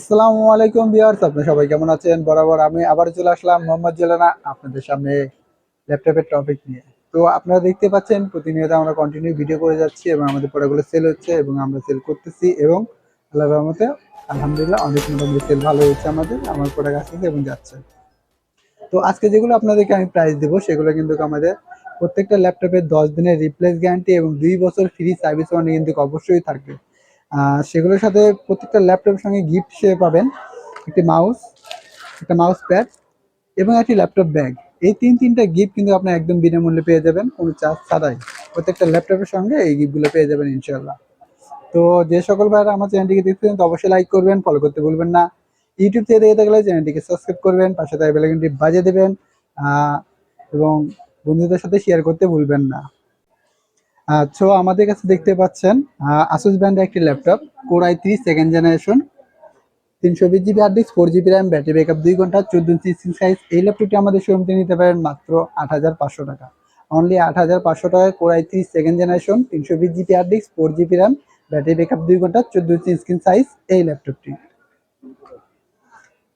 আসসালামু আলাইকুম ভিউয়ার্স, আপনারা সবাই কেমন আছেন? বরাবর আমি আবার চলে আসলাম মোহাম্মদ জেলানা আপনাদের সামনে ল্যাপটপের টপিক নিয়ে। তো আপনারা দেখতে পাচ্ছেন প্রতিনিয়ত আমরা কন্টিনিউ ভিডিও করে যাচ্ছি এবং আমাদের প্রোডাক্টগুলো সেল হচ্ছে এবং আমরা সেল করতেছি এবং আল্লাহর রহমতে আলহামদুলিল্লাহ অনেক মোটামুটি সেল ভালো হচ্ছে। আমার প্রোডাক্ট আসতেছে এবং যাচ্ছে। তো আজকে যেগুলো আপনাদেরকে আমি প্রাইস দেবো সেগুলো কিন্তু আমাদের প্রত্যেকটা ল্যাপটপের 10 দিনের রিপ্লেস গ্যারান্টি এবং 2 বছর ফ্রি সার্ভিস ওয়ারেন্টি কিন্তু অবশ্যই থাকবে। সেগুলোর সাথে প্রত্যেকটা ল্যাপটপের সঙ্গে গিফট হিসেবে পাবেন একটি মাউস, একটা মাউস প্যাড এবং একটি ল্যাপটপ ব্যাগ। এই তিনটা গিফট কিন্তু আপনি একদম বিনামূল্যে পেয়ে যাবেন, কোনো চার্জ ছাড়াই। প্রত্যেকটা ল্যাপটপের সঙ্গে এই গিফটগুলো পেয়ে যাবেন ইনশাল্লাহ। তো যে সকল ভাইরা আমার চ্যানেলটিকে দেখতেছেন তো অবশ্যই লাইক করবেন, ফলো করতে ভুলবেন না। ইউটিউব থেকে দেখে থাকলে চ্যানেলটিকে সাবস্ক্রাইব করবেন, পাশে থাকা বেল আইকনটি বাজিয়ে দেবেন এবং বন্ধুদের সাথে শেয়ার করতে ভুলবেন না। সো আমাদের কাছে দেখতে পাচ্ছেন আসুস ব্র্যান্ডের একটি laptop core i3 second generation, 320 GB hard disk, 4 GB RAM, battery backup 2 ঘন্টা, 14 ইঞ্চি স্ক্রিন সাইজ। এই ল্যাপটপটি আমাদের শোরুম থেকে নিতে পারেন মাত্র 8,500 টাকা। অনলি 8,500 টাকায় core i3 second generation, 320 GB hard disk, 4 GB RAM, battery backup 2 ঘন্টা, 14 ইঞ্চি স্ক্রিন সাইজ এই ল্যাপটপটি।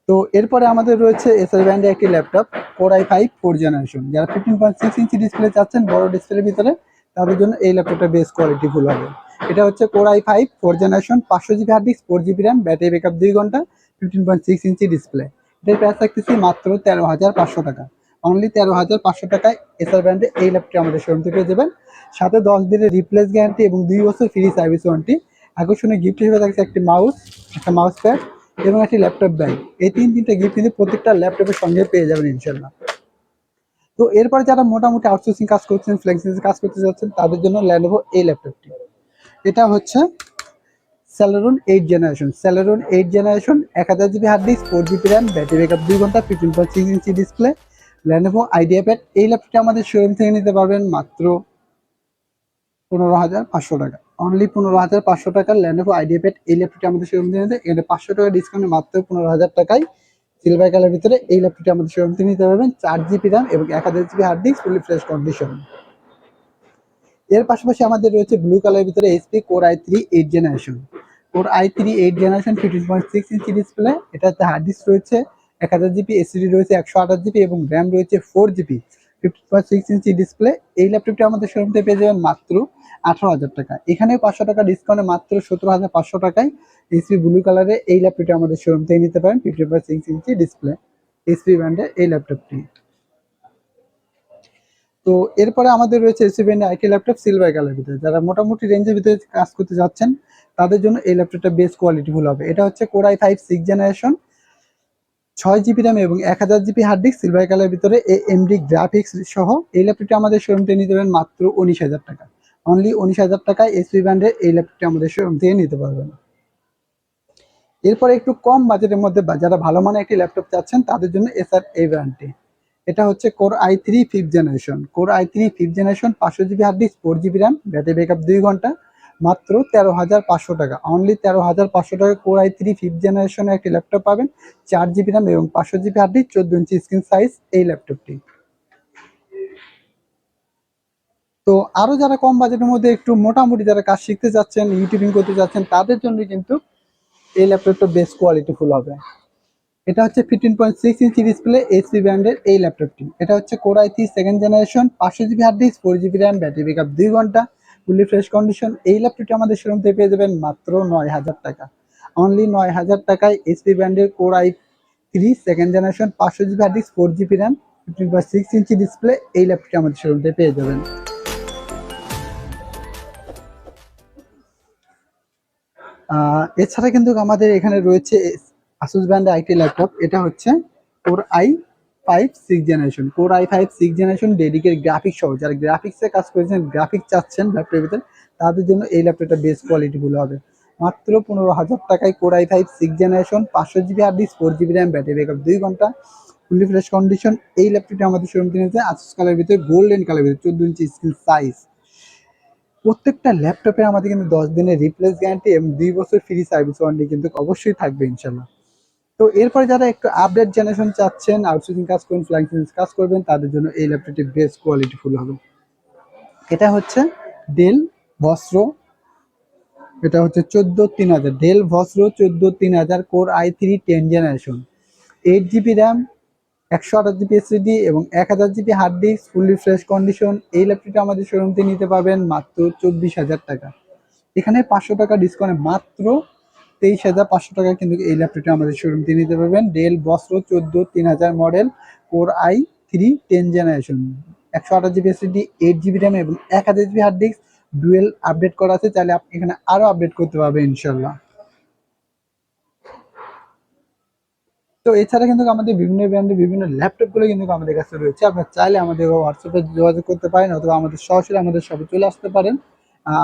তো এরপরে আমাদের রয়েছে এসআর ব্র্যান্ডের একটি ল্যাপটপ কোর i5 4 জেনারেশন। যারা 15.6 ইঞ্চি ডিসপ্লে চাচ্ছেন বড় ডিসপ্লের ভিতরে, তাদের জন্য এই ল্যাপটপটা বেস্ট কোয়ালিটি ফুল হবে। এটা হচ্ছে core i5 4 generation, 500 GB hard disk, 4 GB RAM, battery backup 2 ঘন্টা, 15.6 ইঞ্চি ডিসপ্লে। এটার প্রাইস থাকতেছি মাত্র 13,500 টাকা। অনলি 13,500 টাকায় এসআর ব্র্যান্ডে এই ল্যাপটপটি আমাদের শোরুম থেকে পেয়ে যাবেন। সাথে 10 দিনের রিপ্লেস গ্যারান্টি এবং 2 বছর ফ্রি সার্ভিস ওয়ারেন্টি। আকর্ষণীয় গিফট হিসেবে থাকছে একটি মাউস, একটা মাউস প্যাড এবং একটি ল্যাপটপ ব্যাগ। এই তিনটা গিফট কিন্তু প্রত্যেকটা ল্যাপটপের সঙ্গে পেয়ে যাবেন ইনশাল্লাহ। তো এরপরে যারা মোটামুটি আউটসোর্সিং কাজ করছেন, ফ্লেক্সিবল কাজ করতে যাচ্ছেন, তাদের জন্য ল্যানোভো এই ল্যাপটপটি। এটা হচ্ছে Celeron 8 generation. Celeron 8 generation, 1000 GB hard disk, 4 GB RAM, battery backup 2 ঘন্টা, 15.6 inch display, Lenovo Idea Pad. এই ল্যাপটপটি আমাদের শোরুম থেকে নিতে পারবেন মাত্র 15,500 টাকা। অনলি 15,500 টাকার ল্যানোভো আইডিয়া প্যাড এই ল্যাপটপটি আমাদের শোরুম থেকে নিতে, এখানে 500 টাকা ডিসকাউন্টে মাত্র 15,000 টাকায় সিলভার কালার ভিতরে এই ল্যাপটপটি আমাদের শোরুম থেকে নিতে পারবেন। 4 জিবি র্যাম এবং 1000 GB hard disk, fully fresh condition. এর পাশাপাশি আমাদের রয়েছে ব্লু কালারের ভিতরে HP core i3 8 generation. Core i3 8 generation, 15.6 inch display. এটাতে হার্ড ডিস্ক রয়েছে 1000 জিবি, এসএসডি রয়েছে 128 জিবি এবং র্যাম রয়েছে 4 জিবি, 15.6 ইঞ্চি ডিসপ্লে। এই ল্যাপটপটি আমাদের শোরুম থেকে পেয়ে যাবেন মাত্র 18,000 টাকা। এখানেও 500 টাকা ডিসকাউন্টে মাত্র 17,500 টাকায় এইচপি ব্লু কালারে এই ল্যাপটপটি আমাদের শোরুম থেকে নিতে পারেন। 15.6 ইঞ্চি ডিসপ্লে এইচপি ব্র্যান্ডের এই ল্যাপটপটি। তো এরপরে আমাদের রয়েছে এসিভেন আইটি ল্যাপটপ সিলভার কালার ভিতরে। যারা মোটামুটি রেঞ্জের ভিতরে কাজ করতে যাচ্ছেন তাদের জন্য এই ল্যাপটপটা বেস্ট কোয়ালিটিফুল হবে। এটা হচ্ছে core i5 6 generation, 6 GB RAM এবং 1000 GB hard disk, silver colour ভিতরে এএমডি গ্রাফিক্স সহ। এই ল্যাপটপটি আমাদের শোরুম থেকে নিতে পারবেন মাত্র 19,000 টাকা। অনলি 19,000 টাকায় এসপি ব্র্যান্ডের এই ল্যাপটপটি আমাদের শোরুম থেকে নিতে পারবেন। এরপরে একটু কম বাজেটের মধ্যে যারা ভালো মানের একটি ল্যাপটপ চাচ্ছেন তাদের জন্য এসআর এই ব্র্যান্ডটি। এটা হচ্ছে core i3 5th generation. Core i3 5th generation, 500 GB hard disk, 4 GB RAM, battery backup 2 ঘন্টা, মাত্র 13,500 টাকা। অনলি 13,500 টাকা কোর i3 5th জেনারেশনের একটি ল্যাপটপ পাবেন। 4 জিবি র্যাম এবং 500 জিবি হার্ড ডিস্ক, 14 ইঞ্চি স্ক্রিন সাইজ এই ল্যাপটপটি। তো আরো যারা কম বাজেটের মধ্যে একটু মোটামুটি যারা কাজ শিখতে যাচ্ছেন, ইউটিউবিং করতে যাচ্ছেন, তাদের জন্য কিন্তু এই ল্যাপটপটা বেস্ট কোয়ালিটিফুল হবে। এটা হচ্ছে 15.6 ইঞ্চি ডিসপ্লে এইচপি ব্র্যান্ডের এই ল্যাপটপটি। এটা হচ্ছে core i3 second generation, 500 GB hard disk, 4 GB RAM, battery backup 2 ঘন্টা, ফুলি ফ্রেশ কন্ডিশন। এই ল্যাপটপটি আমাদের শোরুম থেকে পেয়ে যাবেন মাত্র 9,000 টাকা। অনলি 9,000 টাকায় এইচপি ব্র্যান্ডের core i3 second generation, 500 GB hard disk, 4 GB RAM, 15.6 inch display এই ল্যাপটপটি আমাদের শোরুম থেকে পেয়ে যাবেন। এছাড়া কিন্তু আমাদের এখানে রয়েছে আসুস ব্র্যান্ডের আইটি ল্যাপটপ। এটা হচ্ছে core i5 6 generation. Core i5 6 generation dedicated graphics সহ, যারা গ্রাফিক্সে কাজ করেছেন, গ্রাফিক্স চাচ্ছেন ল্যাপটপের ভিতরে, তাদের জন্য এই ল্যাপটপটা বেস্ট কোয়ালিটিফুল হবে। মাত্র 15,000 টাকায় core i5 6 generation, 500 GB hard disk, 4 GB RAM, battery backup 2 ঘন্টা, ফুলি ফ্রেশ কন্ডিশন। এই ল্যাপটপটি আমাদের শোরুম কিনেছে আসুস কালার ভিতরে, গোল্ডেন কালার ভিতরে, 14 ইঞ্চি স্ক্রিন সাইজ। প্রত্যেকটা ল্যাপটপে আমাদের কিন্তু 10 দিনের রিপ্লেস গ্যারান্টি এবং 2 বছর ফ্রি সার্ভিস ওয়ারেন্টি কিন্তু অবশ্যই থাকবে ইনশাল্লাহ। তো এরপরে যারা একটু আপডেট জেনারেশন চাচ্ছেন, আউটসোর্সিং কাজ করবেন, ফ্লাইং কাজ করবেন, তাদের জন্য এই ল্যাপটপটি বেস্ট কোয়ালিটিফুল হবে। এটা হচ্ছে ডেল বস্ত্র এটা হচ্ছে 14,3000 Dell Vostro 14,3000 core i3 10 generation, 8 GB RAM, 128 GB SSD এবং 1000 GB hard disk, fully fresh condition. এই ল্যাপটপটা আমাদের শোরুমতে নিতে পারবেন মাত্র 24,000 টাকা। এখানে 500 টাকা ডিসকাউন্টে মাত্র 23,500 টাকা কিন্তু এই ল্যাপটপটা আমাদের শোরুমতে নিতে পারবেন। Dell Vostro 14,3000 model, core i3 10 generation, 128 GB SSD, 8 GB RAM এবং 1000 GB hard disk, dual update করা আছে, চাইলে আপনি এখানে আরো আপডেট করতে পারবেন ইনশাল্লাহ। তো এছাড়া কিন্তু আমাদের বিভিন্ন ব্র্যান্ডের বিভিন্ন ল্যাপটপগুলো কিন্তু আমাদের কাছে রয়েছে। আপনার চাইলে আমাদের হোয়াটসঅ্যাপে যোগাযোগ করতে পারেন অথবা আমাদের সরাসরি আমাদের শপে চলে আসতে পারেন।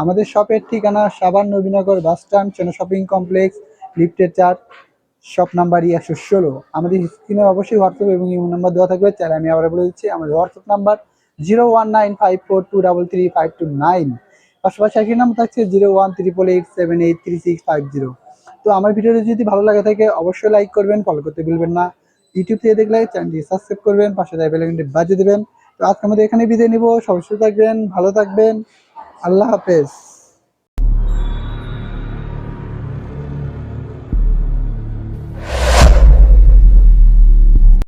আমাদের শপের ঠিকানা সাভার নবীনগর বাস স্ট্যান্ড, চেনা শপিং কমপ্লেক্স, লিফটের 4, শপ নাম্বার 116। আমাদের স্ক্রিনে অবশ্যই হোয়াটসঅ্যাপ এবং ইমো নাম্বার দেওয়া থাকবে, চাইলে আমি আবার বলে দিচ্ছি আমাদের হোয়াটসঅ্যাপ নাম্বার 019542335529। পাশাপাশি একই নাম্বার থাকছে 0188878365 তো আমার ভিডিওটি যদি ভালো লাগে থাকে অবশ্যই লাইক করবেন, ফলো করতে ভুলবেন না। ইউটিউব থেকে দেখলে চ্যানেলটি সাবস্ক্রাইব করবেন, পাশে বেল আইকনটি বাজিয়ে দেবেন। তো আজকে আমাদের এখানে বিদায় নিব, সবাই সুস্থ থাকবেন, ভালো থাকবেন, আল্লাহ হাফেজ।